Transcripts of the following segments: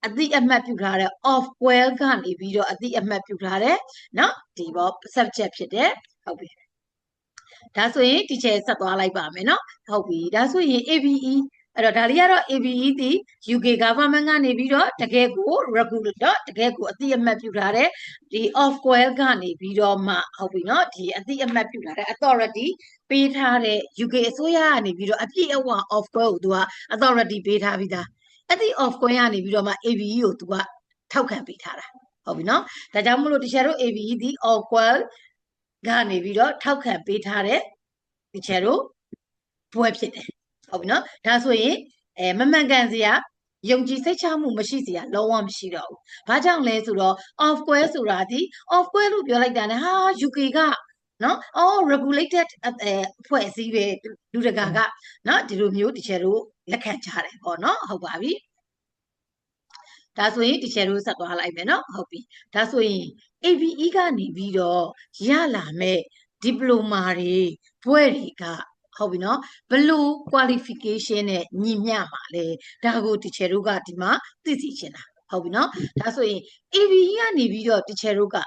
အတိအမှတ်ပြုထားတဲ့ of well ကနေပြီးတော့အတိအမှတ်ပြုထားတဲ့နော်ဒီပေါ့ subject ဖြစ်တယ်ဟုတ်ပြီဒါဆိုရင် teacher ဆက်သွားလိုက်ပါမယ်နော်ဟုတ်ပြီဒါဆိုရင် ABE အဲ့တော့ဒါလေးကတော့ ABE ဒီ UK government ကနေပြီးတော့တကယ်ကို regular တော့တကယ်ကိုအတိအမှတ်ပြုထားတဲ့ဒီ of well ကနေပြီးတော့မှဟုတ်ပြီနော်ဒီအတိအမှတ်ပြုထားတဲ့ authority ပေးထားတဲ့ UK အစိုးရကနေပြီးတော့အပြည့်အဝ of well ကိုသူက authority ပေးထားပြီးသားအဲ့ဒီ of well ကနေပြီးတော့မှ ABE ကိုသူကထောက်ခံပေးထားတာဟုတ်ပြီနော်ဒါကြောင့်မလို့တခြားတို့ ABE ဒီ of well ကနေပြီးတော့ထောက်ခံပေးထားတဲ့တခြားတို့ဘွဲဖြစ်တယ်ဟုတ်ပြီနော်ဒါဆိုရင်မမှန်ကန်စရာယုံကြည်စိတ်ချမှုမရှိစရာလုံးဝမရှိတော့ဘူး။ဘာကြောင့်လဲဆိုတော့ of quell ဆိုတာဒီ of quell လို့ပြောလိုက်တာနဲ့ဟာ UK ကနော်အော် regulated အဖွဲ့အစည်းပဲလူတကာကနော်ဒီလိုမျိုးတချို့တို့လက်ခံကြတယ်ပေါ့နော်ဟုတ်ပါပြီ။ဒါဆိုရင်တချို့တို့ဆက်သွားလိုက်မယ်နော်ဟုတ်ပြီ။ဒါဆိုရင် ABE ကနေပြီးတော့ရလာမဲ့ diploma တွေဘွဲတွေကဟုတ်ပြီနော်ဘလို့ qualification နဲ့ညီမျှမှာလဲဒါကို teacher တို့ကဒီမှာသိသိချင်တာဟုတ်ပြီနော်ဒါဆိုရင် ABE ကနေပြီးတော့ teacher တို့က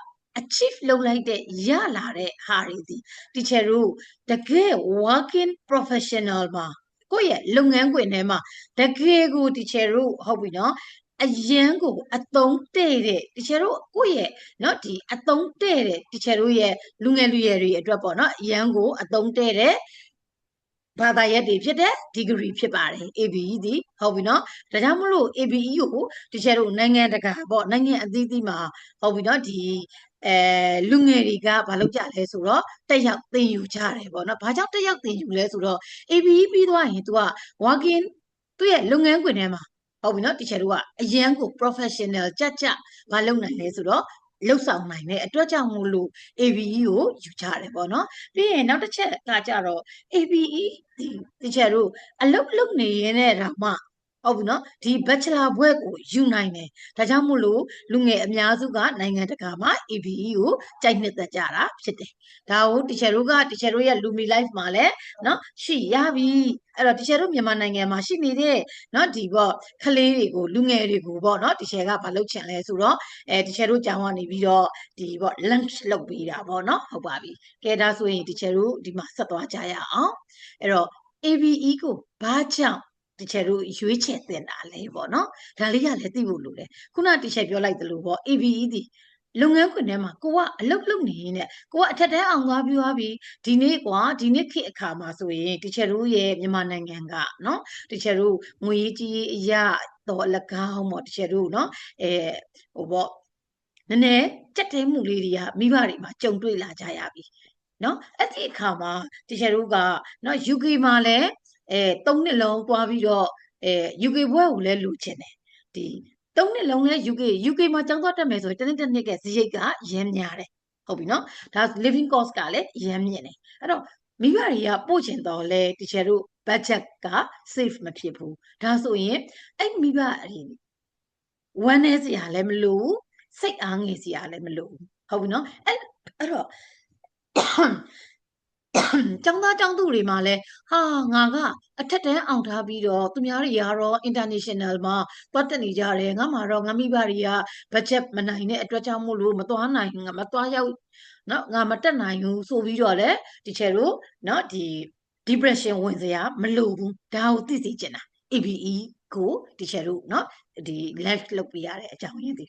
achieve လုပ်လိုက်တဲ့ရလာတဲ့ဟာတွေဒီ teacher တို့တကယ် working professional မှာကိုယ့်ရဲ့လုပ်ငန်းခွင်ထဲမှာတကယ်ကို teacher တို့ဟုတ်ပြီနော်အရန်ကိုအသုံးတဲ့တဲ့တချို့တို့ကိုယ့်ရဲ့เนาะဒီအသုံးတဲ့တဲ့တချို့တို့ရဲ့လူငယ်လူရွယ်တွေအတွက်ပေါ့เนาะအရန်ကိုအသုံးတဲ့တဲ့ဘာသာရပ်တွေဖြစ်တဲ့ degree ဖြစ်ပါတယ် ABE ဒီဟုတ်ပြီเนาะဒါကြောင့်မလို့ ABE ကိုတချို့တို့နိုင်ငံတကာပေါ့နိုင်ငံအသီးသီးမှာဟုတ်ပြီเนาะဒီလူငယ်တွေကဘာလုပ်ကြလဲဆိုတော့တက်ရောက်သင်ယူကြတယ်ပေါ့เนาะဘာကြောင့်တက်ရောက်သင်ယူလဲဆိုတော့ ABE ပြီးသွားရင် तू က working သူ့ရဲ့လုပ်ငန်းခွင်ထဲမှာဟုတ်ပြီနော် teacher တို့ကအရန်ကို professional ကြမလုပ်နိုင်လဲဆိုတော့လှုပ်ဆောင်နိုင်တဲ့အတွက်ကြောင့်မို့လို့ ABE ကိုယူကြတယ်ပေါ့နော်ပြီးရင်နောက်တစ်ချက်ကကြတော့ ABE teacher တို့အလုပ်နေရင်းနဲ့တော့မှဟုတ်ပြီနော်ဒီ bachelor ဘွဲ့ကိုယူနိုင်တယ်ဒါကြောင့်မို့လို့လူငယ်အများစုကနိုင်ငံတကာမှာ ABE ကိုကြိုက်နှစ်သက်ကြတာဖြစ်တယ်ဒါကို teacher တို့ရဲ့လူမီ life မှာလည်းနော်ရှိရပြီအဲ့တော့ teacher တို့မြန်မာနိုင်ငံမှာရှိနေတဲ့နော်ဒီပေါ့ကလေးတွေကိုလူငယ်တွေကိုပေါ့နော် teacher ကမလုပ်ချင်လဲဆိုတော့teacher တို့ကြောင်းကနေပြီးတော့ဒီပေါ့ lunch လုပ်ပေးတာပေါ့နော်ဟုတ်ပါပြီကဲဒါဆိုရင် teacher တို့ဒီမှာဆက်သွားကြရအောင်အဲ့တော့ ABE ကိုဘာကြောင့်teacher တို့ရွေးချယ်တင်တာလဲပေါ့နော်ဒါလေးကလည်းသိဖို့လိုတယ်ခုန teacher ပြောလိုက်သလိုပေါ့ ABE ဒီလုပ်ငန်းခွင်ထဲမှာကိုကအလုပ်လုပ်နေရင်နဲ့ကိုကအထက်တန်းအောင်သွားပြီးသွားပြီဒီနေ့ခေတ်အခါမှာဆိုရင် teacher တို့ရဲ့မြန်မာနိုင်ငံကနော် teacher တို့ငွေကြီးအရာတော့အလကားပေါ့ teacher တို့နော်ဟိုပေါ့နည်းနည်းကြက်တဲမှုလေးတွေကမိဘတွေမှာကြုံတွေ့လာကြရပြီနော်အဲ့ဒီအခါမှာ teacher တို့ကနော် UK မှာလည်း3နှစ်လုံးသွားပြီးတော့UK ဘွဲ့ကိုလည်းလူချင်တယ်ဒီ3နှစ်လုံးလဲ UK မှာကျောင်းသွားတက်မယ်ဆိုရင်တစ်နှစ်ကစရိတ်ကရမ်းများတယ်ဟုတ်ပြီနော်ဒါ living cost ကလည်းရမ်းမြင့်တယ်အဲ့တော့မိဘတွေကပို့ချင်တော့လဲ teacher တို့ budget က save မဖြစ်ဘူးဒါဆိုရင်အဲ့မိဘတွေဝမ်းနေစရာလည်းမလိုဘူးစိတ်အားငယ်စရာလည်းမလိုဘူးဟုတ်ပြီနော်အဲ့တော့ကျောင်းသားကျောင်းသူတွေမှာလဲဟာငါကအထက်တန်းအောင်ထားပြီးတော့သူများတွေကတော့ international မှာသွားတက်နေကြတယ်ငါမှာတော့ငါမိဘတွေက budget မနိုင်တဲ့အတွက်ကြောင့်မို့လို့မသွားနိုင်ငါမသွားရောက်နော်ငါမတက်နိုင်ဘူးဆိုပြီးတော့လေတချို့တို့နော်ဒီ depression ဝင်စရာမလိုဘူးဒါကိုသိစေချင်တာ ABE ကိုတချို့တို့နော်ဒီ live လုပ်ပြရတဲ့အကြောင်းရင်းဒီ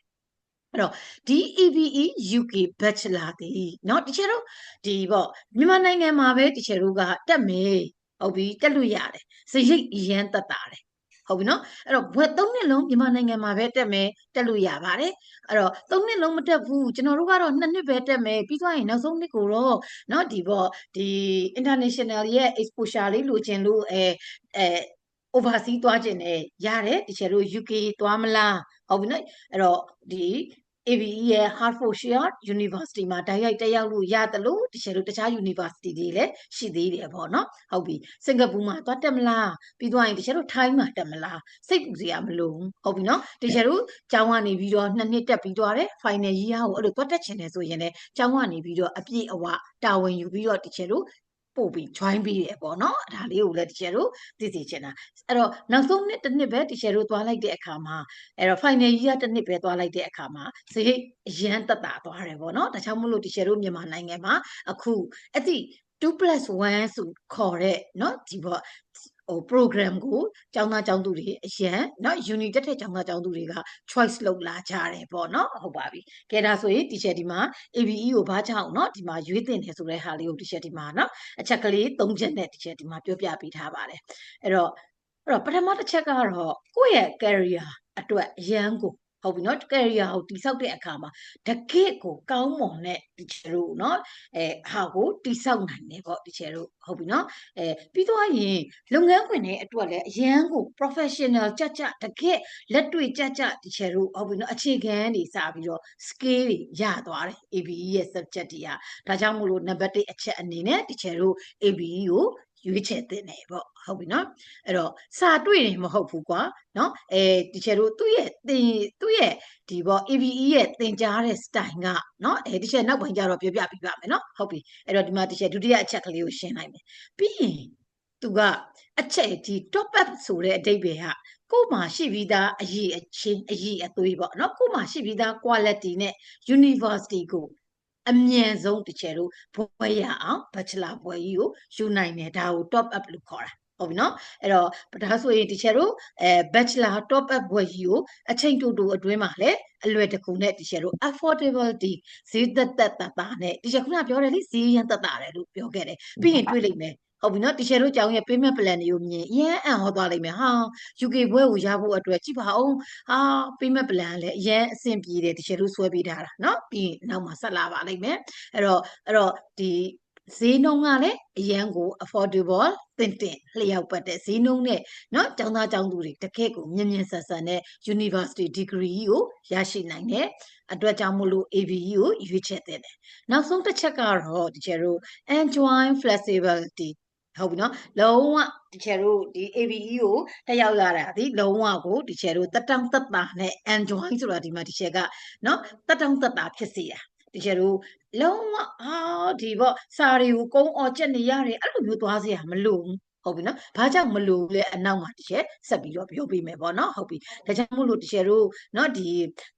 အဲ့တော့ဒီ ABE UK Bachelor တည်เนาะတချို့တို့ဒီပေါ့မြန်မာနိုင်ငံမှာပဲတချို့တို့ကတက်မယ်ဟုတ်ပြီတက်လို့ရတယ်စရိတ်ရမ်းတက်တာတယ်ဟုတ်ပြီเนาะအဲ့တော့ဘွဲ့3နှစ်လုံးမြန်မာနိုင်ငံမှာပဲတက်မယ်တက်လို့ရပါတယ်အဲ့တော့3နှစ်လုံးမတက်ဘူးကျွန်တော်တို့ကတော့2နှစ်ပဲတက်မယ်ပြီးသွားရင်နောက်ဆုံးနှစ်ကိုတော့เนาะဒီပေါ့ဒီ international ရဲ့ exposure လေးလိုချင်လို့overseas သွားကျင်တယ်ရတယ်တချို့တို့ UK သွားမလားဟုတ်ပြီနော်အဲ့တော့ဒီ ABE ရဲ့ Hertfordshire University မှာတိုက်ရိုက်တက်ရောက်လို့ရတယ်လို့တချို့တို့တခြား university တွေလည်းရှိသေးတယ်ပေါ့နော်ဟုတ်ပြီစင်ကာပူမှာသွားတက်မလားပြီးသွားရင်တချို့တို့ထိုင်းမှာတက်မလားစိတ်ပူစရာမလိုဘူးဟုတ်ပြီနော်တချို့တို့ကျောင်းကနေပြီးတော့2နှစ်တက်ပြီးသွားတယ် final year ကိုအဲ့လိုသွားတက်ချင်တယ်ဆိုရင်လည်းကျောင်းကနေပြီးတော့အပြည့်အဝတာဝန်ယူပြီးတော့တချို့တို့ ပို့ပြီး join ပြီးရပေါ့နော်ဒါလေးကိုလည်း teacher တို့သိစေချင်တာအဲ့တော့နောက်ဆုံးနှစ်တစ်နှစ်ပဲ teacher တို့သွားလိုက်တဲ့အခါမှာအဲ့တော့ final year တစ်နှစ်ပဲသွားလိုက်တဲ့အခါမှာစရိတ်အရန်တက်တာသွားတယ်ပေါ့နော်ဒါကြောင့်မို့လို့ teacher တို့မြန်မာနိုင်ငံမှာအခုအဲ့ဒီ 2+1 ဆိုခေါ်တဲ့เนาะဒီပေါ့program ကိုကျောင်းသားကျောင်းသူတွေအရန်เนาะ unit တက်တဲ့ကျောင်းသားကျောင်းသူတွေက choice လုပ်လာကြတယ်ပေါ့เนาะဟုတ်ပါပြီကဲဒါဆိုရင် teacher ဒီမှာ ABE ကိုဘာကြောင့်เนาะဒီမှာရွေးတင်တယ်ဆိုတဲ့ဟာလေးကို teacher ဒီမှာเนาะအချက်ကလေး၃ချက်နဲ့ teacher ဒီမှာပြောပြပေးထားပါတယ်အဲ့တော့ပထမတစ်ချက်ကတော့ကိုယ့်ရဲ့ career အတွက်အရန်ကိုဟုတ်ပြီเนาะ career ကိုတိဆောက်တဲ့အခါမှာတကယ့်ကိုကောင်းမွန်တဲ့ teacher တို့เนาะဟာကိုတိဆောက်နိုင်တယ်ပေါ့ teacher တို့ဟုတ်ပြီเนาะပြီးတော့ရင်လုပ်ငန်းခွင်တွေအတွက်လည်းအရန်ကို professional ကြကြတကယ့်လက်တွေ့ကြကြ teacher တို့ဟုတ်ပြီเนาะအခြေခံတွေစပြီးတော့ skill တွေရသွားတယ် ABE ရဲ့ subject တွေကဒါကြောင့်မို့လို့ number 1အချက်အနေနဲ့ teacher တို့ ABE ကိုရွေးချယ်သင့်တယ်ပေါ့ဟုတ်ပြီเนาะအဲ့တော့စာတွေ့ရင်မဟုတ်ဘူးကွာเนาะteacher တို့သူ့ရဲ့ဒီပေါ့ ABE ရဲ့သင်ကြားတဲ့ style ကเนาะteacher နောက်ပိုင်းကျတော့ပြောပြပေးပါမယ်เนาะဟုတ်ပြီအဲ့တော့ဒီမှာ teacher ဒုတိယအချက်ကလေးကိုရှင်းလိုက်မယ်ပြီးရင်သူကအချက်ဒီ top up ဆိုတဲ့အဓိပ္ပာယ်ဟာကို့မှာရှိပြီးသားအရေးအသွေးပေါ့เนาะကို့မှာရှိပြီးသား quality နဲ့ university ကိုအမြန်ဆုံး teacher တို့ဘွဲရအောင် bachelor ဘွဲကြီးကိုယူနိုင်တယ်ဒါကို top up လို့ခေါ်တာဟုတ်ပြီနော်အဲ့တော့ဒါဆိုရင် teacher တို့bachelor top up ဘွဲကြီးကိုအချိန်တူတူအတွင်းမှာလည်းအလွယ်တကူနဲ့ teacher တို့ affordability ဈေးသက်တာနဲ့ teacher ခုနပြောတယ်လေဈေးရန်သက်တာတယ်လို့ပြောခဲ့တယ်ပြီးရင်တွေ့လိမ့်မယ်ဟုတ်ပြီနော် teacher တို့ကျောင်းရဲ့ payment plan တွေကိုမြင်အရင်အံ့ဟောသွားလိမ့်မယ်ဟာ UK ဘွဲကိုရဖို့အတွက်ကြည့်ပါအောင်ဟာ payment plan လည်းအရင်အဆင်ပြေတယ် teacher တို့ဆွဲပေးထားတာနော်ပြီးနောက်မှာဆက်လာပါလိမ့်မယ်အဲ့တော့ဒီဈေးနှုန်းကလည်းအရန်ကို affordable တင်လျှောက်ပတ်တဲ့ဈေးနှုန်းနဲ့เนาะကျောင်းသားကျောင်းသူတွေတကယ့်ကိုမြင်မြင်ဆန်ဆန်နဲ့ university degree ကိုရရှိနိုင်တဲ့အတွက်ကြောင့်မို့လို့ ABE ကိုရွေးချယ်တဲ့နောက်ဆုံးတစ်ချက်ကတော့ teacher တို့ enjoy flexibility ဟုတ်ပြီနော်လုံးဝ teacher တို့ဒီ ABE ကိုတက်ရောက်လာတာဒီလုံးဝကို teacher တို့တက်တောင့်တက်တာနဲ့ enjoy ဆိုတာဒီမှာ teacher ကနော်တက်တောင့်တက်တာဖြစ်စေတာ teacher တို့လုံးဝဒီပေါ့စာတွေကိုကုန်းအော်ချက်နေရတယ်အဲ့လိုမျိုးသွားစရာမလိုဘူးဟုတ်ပြီနော်ဘာကြောင့်မလိုလဲအနောက်မှာ teacher ဆက်ပြီးတော့ပြောပေးမယ်ပေါ့နော်ဟုတ်ပြီဒါကြောင့်မို့လို့ teacher တို့နော်ဒီ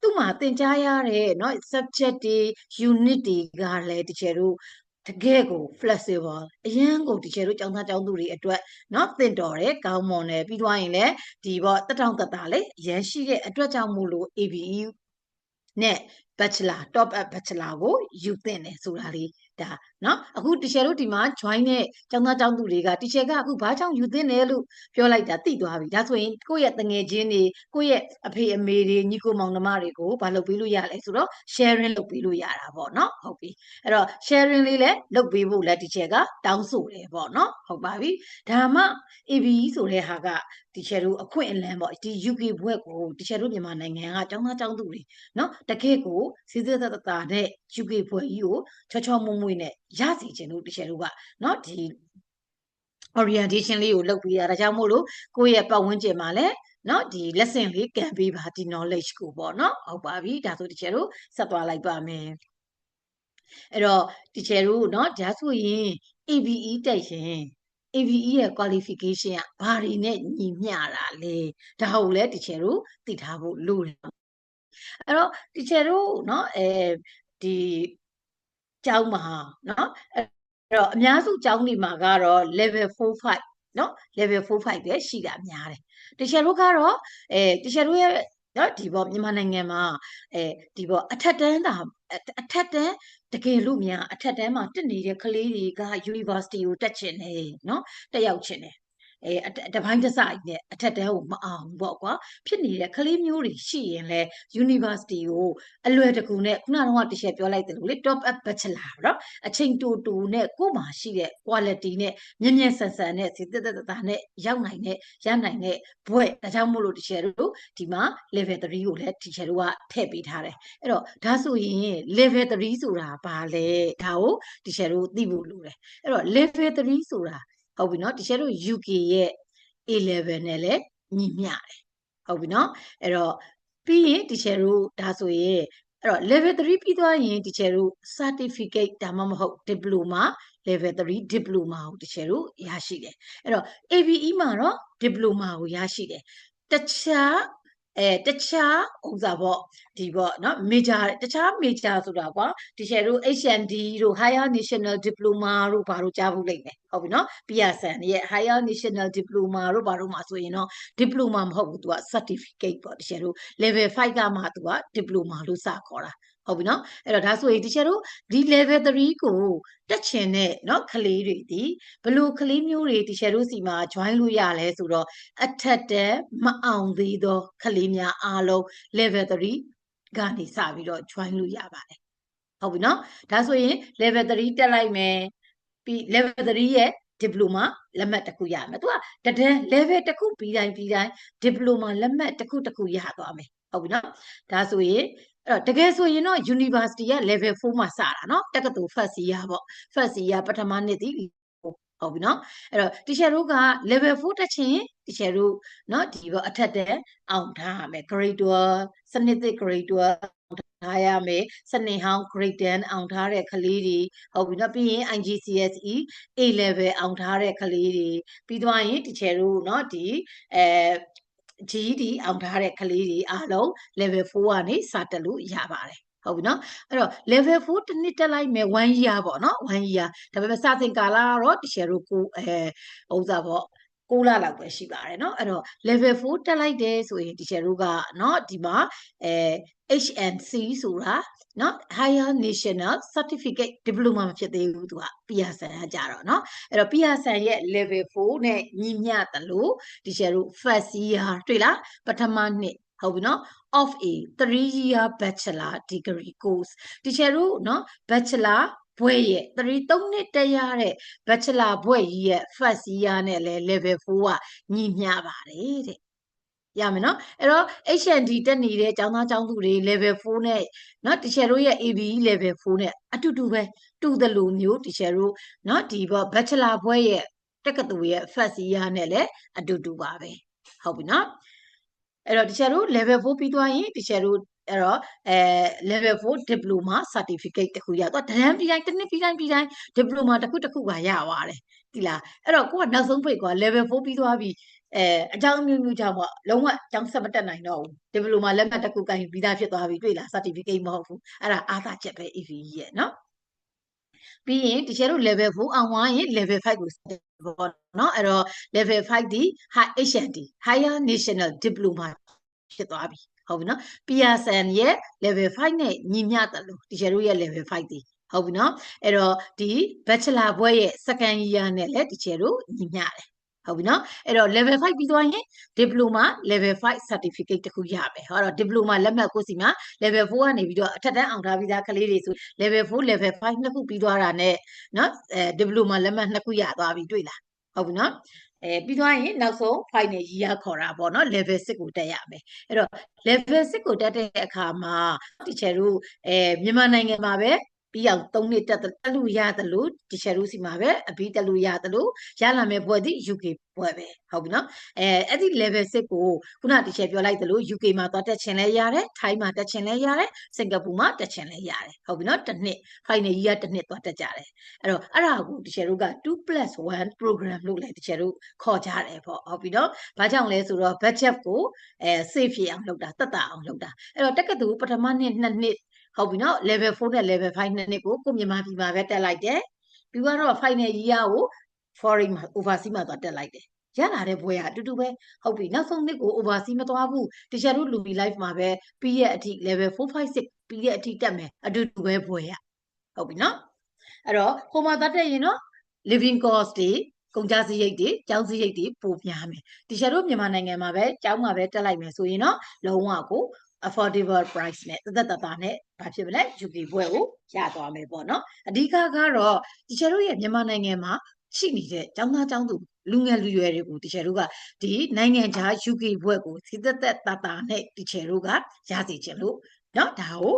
သူ့မှာသင်ကြားရတဲ့နော် subject တွေ unit တွေကလည်း teacher တို့တကယ်ကို flexible အရန်ကို teacher တို့ကျောင်းသားကျောင်းသူတွေအတွက်เนาะသင်တော်တယ်ကောင်းမွန်တယ်ပြီးသွားရင်လည်းဒီပေါ့တက်တောင့်တက်တာလေအရန်ရှိတဲ့အတွက်ကြောင့်မို့လို့ ABE နဲ့ bachelor top up bachelor ကိုယူသင့်တယ်ဆိုတာလေးဒါเนาะအခု teacher တို့ဒီမှာ join တဲ့ကျောင်းသားကျောင်းသူတွေက teacher ကအခုဘာကြောင့်ယူသင့်တယ်လို့ပြောလိုက်တာသိသွားပြီဒါဆိုရင်ကိုယ့်ရဲ့တငယ်ချင်းတွေကိုယ့်ရဲ့အဖေအမေတွေညီကိုမောင်နှမတွေကိုဘာလုပ်ပေးလို့ရလဲဆိုတော့ sharing လုပ်ပေးလို့ရတာပေါ့เนาะဟုတ်ပြီအဲ့တော့ sharing လေးလည်းလုပ်ပေးဖို့လဲ teacher ကတောင်းဆိုတယ်ပေါ့เนาะဟုတ်ပါပြီဒါမှ ABE ဆိုတဲ့ဟာက teacher တို့အခွင့်အလမ်းပေါ့ဒီ UK ဘွဲ့ကို teacher တို့မြန်မာနိုင်ငံကကျောင်းသားကျောင်းသူတွေเนาะတကယ်ကိုစီစစ်သက်တာနဲ့ UK ဘွဲ့ကြီးကိုချောချောမွေ့မွေ့နဲ့ရစီခြင်းတို့ teacher တို့ကเนาะဒီ orientation လေးကိုလုပ်ပေးတာဒါကြောင့်မို့လို့ကိုယ့်ရဲ့ပတ်ဝန်းကျင်မှာလည်းเนาะဒီ lesson လေးကန်ပေးပါဒီ knowledge ကိုပေါ့เนาะဟုတ်ပါပြီဒါဆို teacher တို့ဆက်သွားလိုက်ပါမယ်အဲ့တော့ teacher တို့เนาะဒါဆိုရင် ABE တက်ရင် ABE ရဲ့ qualification ကဘာတွေနဲ့ညီမျှတာလဲဒါကိုလည်း teacher တို့သိထားဖို့လိုတယ်အဲ့တော့ teacher တို့เนาะဒီကျောင်းမှာเนาะအဲ့တော့အများစုကျောင်းတွေမှာကတော့ level 4 5เนาะ level 4 5ပဲရှိတာများတယ် teacher တို့ကတော့teacher တို့ရဲ့နော်ဒီပေါ့မြန်မာနိုင်ငံမှာဒီပေါ့အထက်တန်းတကယ်လို့များအထက်တန်းမှာတက်နေတဲ့ကလေးတွေက university ကိုတက်ချင်တယ်နော်တက်ရောက်ချင်တယ်တပိုင်းတစနဲ့အထက်တန်းကိုမအောင်ပေါ့ကွာဖြစ်နေတဲ့ကလေးမျိုးတွေရှိရင်လဲ university ကိုအလွယ်တကူနဲ့ခုနကတော့ teacher ပြောလိုက်တယ်လို့လေ top up bachelor เนาะအချိန်တူနဲ့ကို့မှာရှိတဲ့ quality နဲ့မြင်မြင်ဆန်ဆန်နဲ့စီတက်နဲ့ရောက်နိုင်တဲ့ရနိုင်တဲ့ဘွဲ့ဒါကြောင့်မို့လို့ teacher တို့ဒီမှာ level 3ကိုလည်း teacher တို့ကထည့်ပေးထားတယ်အဲ့တော့ဒါဆိုရင် level 3ဆိုတာဘာလဲဒါကို teacher တို့သိဖို့လိုတယ်အဲ့တော့ level 3ဆိုတာဟုတ်ပြီနော် teacher တို့ UK ရဲ့ A-level နဲ့လည်းညီမျှတယ်ဟုတ်ပြီနော်အဲ့တော့ပြီးရင် teacher တို့ဒါဆိုရင်အဲ့တော့ level 3ပြီးသွားရင် teacher တို့ certificate ဒါမှမဟုတ် diploma level 3 diploma ကိုတချေတို့ရရှိတယ်အဲ့တော့ ABE မှာတော့ diploma ကိုရရှိတယ်တခြားဥစားပေါ့ဒီပေါ့နော် major တခြား major ဆိုတာကွာတချေတို့ HND တို့ Higher National Diploma တို့ဘာလို့ကြားဖို့လိမ့်မယ်ဟုတ်ပြီနော် PSN ရဲ့ Higher National Diploma တို့ဘာလို့မှာဆိုရင်တော့ diploma မဟုတ်ဘူးသူက certificate ပေါ့တချေတို့ level 5ကမှသူက diploma လို့စခေါ်တာဟုတ်ပြီနော်အဲ့တော့ဒါဆိုရင်တချေတို့ဒီ level 3ကိုတက်ချင်တဲ့เนาะကလေးတွေဒီဘလို့ကလေးမျိုးတွေတချေတို့စီမှာ join လို့ရလဲဆိုတော့အထက်တဲမအောင်သေးသောကလေးများအားလုံး level 3ကနေစပြီးတော့ join လို့ရပါတယ်ဟုတ်ပြီနော်ဒါဆိုရင် level 3တက်လိုက်မယ်ပြီး level 3ရဲ့ diploma လက်မှတ်တစ်ခုရမယ်သူကတန်း level တစ်ခုပြီးတိုင်း diploma လက်မှတ်တစ်ခုရသွားမယ်ဟုတ်ပြီနော်ဒါဆိုရင်အဲ့တော့တကယ်ဆိုရင်တော့ university က level 4မှာစတာเนาะတက္ကသိုလ် first year ပေါ့ first year ပထမနှစ်ဒီဟုတ်ပြီနော်အဲ့တော့ teacher တို့က level 4တက်ချင် teacher တို့เนาะဒီပေါ့အထက်တန်းအောင်ထားရမယ် grade 12စနစ်သစ် grade 12ထားရမယ်စနစ်ဟောင်း grade 10အောင်ထားတဲ့ကလေးတွေဟုတ်ပြီနော်ပြီးရင် IGCSE A level အောင်ထားတဲ့ကလေးတွေပြီးသွားရင် teacher တို့เนาะဒီGED အောင်ထားတဲ့ကလေးတွေအားလုံး level 4ကနေစတက်လို့ရပါတယ်ဟုတ်ပြီနော်အဲ့တော့ level 4တစ်နှစ်တက်လိုက်မယ်1 year ပေါ့နော်1 year ဒါပေမဲ့စသင်ကာလကတော့ teacher တို့ကိုဥစားပေါ့6လလောက်ပဲရှိပါတယ်เนาะအဲ့တော့ level 4တက်လိုက်တယ်ဆိုရင် teacher တို့ကเนาะဒီမှာHNC ဆိုတာเนาะ Higher National Certificate Diploma မဖြစ်သေးဘူးသူက PSN ကကြတော့เนาะအဲ့တော့ PSN ရဲ့ level 4နဲ့ညီမျှတယ်လို့ teacher တို့ first year တွေ့လားပထမနှစ်ဟုတ်ပြီနော် of a 3-year bachelor degree course teacher တို့เนาะ bachelor ဘွဲ့ရဲ့3နှစ်တက်ရတဲ့ bachelor ဘွဲ့ကြီးရဲ့ first year နဲ့လည်း level 4ကညီမျှပါတယ်တဲ့ရမယ်နော်အဲ့တော့ HND တက်နေတဲ့ကျောင်းသားကျောင်းသူတွေ level 4နဲ့เนาะ teacher တို့ရဲ့ ABE level 4နဲ့အတူတူပဲတူတယ်လို့မျိုး teacher တို့เนาะဒီပေါ့ bachelor ဘွဲ့ရဲ့တက္ကသိုလ်ရဲ့ first year နဲ့လည်းအတူတူပါပဲဟုတ်ပြီနော်အဲ့တော့ teacher တို့ level 4ပြီးသွားရင် teacher တို့အဲ့တော့level 4 diploma certificate တခုရတော့တန်းပြီးတိုင်းတစ်နှစ်ပြီးတိုင်း diploma တခုပါရသွားတယ်ဒီလားအဲ့တော့ကိုကနောက်ဆုံးပိတ်ကွာ level 4ပြီးသွားပြီအကြောင်းမျိုးကြောင့်ပေါ့လုံးဝအကြောင်းဆက်မတက်နိုင်တော့ဘူး diploma လက်မှတ်တခုကင်ပြီးသားဖြစ်သွားပြီတွေ့လား certificate မဟုတ်ဘူးအဲ့ဒါအားသာချက်ပဲ EVE ရဲ့နော်ပြီးရင် teacher တို့ level 4အောင်သွားရင် level 5ကိုပေါ့နော်အဲ့တော့ level 5ဒီ HND Higher National Diploma ဖြစ်သွားပြီဟုတ်ပြီနော် PSN ရဲ့ level 5နဲ့ညီမျှတယ်လို့ teacher တို့ရဲ့ level 5ဒီဟုတ်ပြီနော်အဲ့တော့ဒီ bachelor ဘွဲ့ရဲ့ second year နဲ့လည်း teacher တို့ညီမျှတယ်ဟုတ်ပြီနော်အဲ့တော့ level 5ပြီးသွားရင် diploma level 5 certificate တခုရမယ်ဟောတော့ diploma လက်မှတ်ကိုစီမှာ level 4ကနေပြီးတော့အထက်တန်းအောင်ထားပြီးသားကလေးတွေဆို level 4 level 5နှစ်ခုပြီးသွားတာနဲ့နော်diploma လက်မှတ်နှစ်ခုရသွားပြီတွေ့လားဟုတ်ပြီနော်ပြီးသွားရင်နောက်ဆုံး final year ခေါ်တာပေါ့နော် level 6ကိုတက်ရမယ်အဲ့တော့ level 6ကိုတက်တဲ့အခါမှာ teacher တို့မြန်မာနိုင်ငံမှာပဲပြီးအောင်3နှစ်တက်လို့ရတယ်လို့ teacher တို့စီမှာပဲအပြီးတက်လို့ရတယ်လို့ရလာမယ်ဘွဲ့ဒီ UK ဘွဲ့ပဲဟုတ်ပြီနော်အဲ့ဒီ level 6ကိုခုန teacher ပြောလိုက်သလို UK မှာသွားတက်ချင်လဲရတယ်ထိုင်းမှာတက်ချင်လဲရတယ်စင်ကာပူမှာတက်ချင်လဲရတယ်ဟုတ်ပြီနော်တစ်နှစ် final year တစ်နှစ်သွားတက်ကြတယ်အဲ့တော့အဲ့ဒါကို teacher တို့က 2+1 program လို့လည်း teacher တို့ခေါ်ကြတယ်ပေါ့ဟုတ်ပြီနော်ဘာကြောင့်လဲဆိုတော့ budget ကိုsafe ဖြစ်အောင်လုပ်တာသက်သာအောင်လုပ်တာအဲ့တော့တက္ကသိုလ်ပထမနှစ်2နှစ်ဟုတ်ပြီနော် level 4နဲ့ level 5နှစ်နှစ်ကိုမြန်မာပြည်မှာပဲတက်လိုက်တယ်ပြီးတော့ final year ကို foreign မှာ overseas မှာသွားတက်လိုက်တယ်ရလာတဲ့ဘွဲကအတူတူပဲဟုတ်ပြီနောက်ဆုံးနှစ်ကို overseas မသွားဘူး teacher တို့ Luby Life မှာပဲပြီးရဲ့အထိ level 4 5 6ပြီးရဲ့အထိတက်မယ်အတူတူပဲဘွဲရဟုတ်ပြီနော်အဲ့တော့ဟိုမှာသွားတက်ရင်နော် living cost တွေကုန်ကျစရိတ်တွေကျောင်းစရိတ်တွေပိုများမယ် teacher တို့မြန်မာနိုင်ငံမှာပဲကျောင်းမှာပဲတက်လိုက်မယ်ဆိုရင်တော့လုံးဝကိုaffordable price နဲ့သက်သက်သာနဲ့ဘာဖြစ်မလဲ UK ဘွဲကိုရသွားမယ်ပေါ့နော်အဓိကကတော့ teacher တို့ရဲ့မြန်မာနိုင်ငံမှာရှိနေတဲ့ကျောင်းသားကျောင်းသူလူငယ်လူရွယ်တွေကို teacher တို့ကဒီနိုင်ငံခြား UK ဘွဲကိုသက်သက်သာသာနဲ့ teacher တို့ကရစေချင်လို့เนาะဒါကို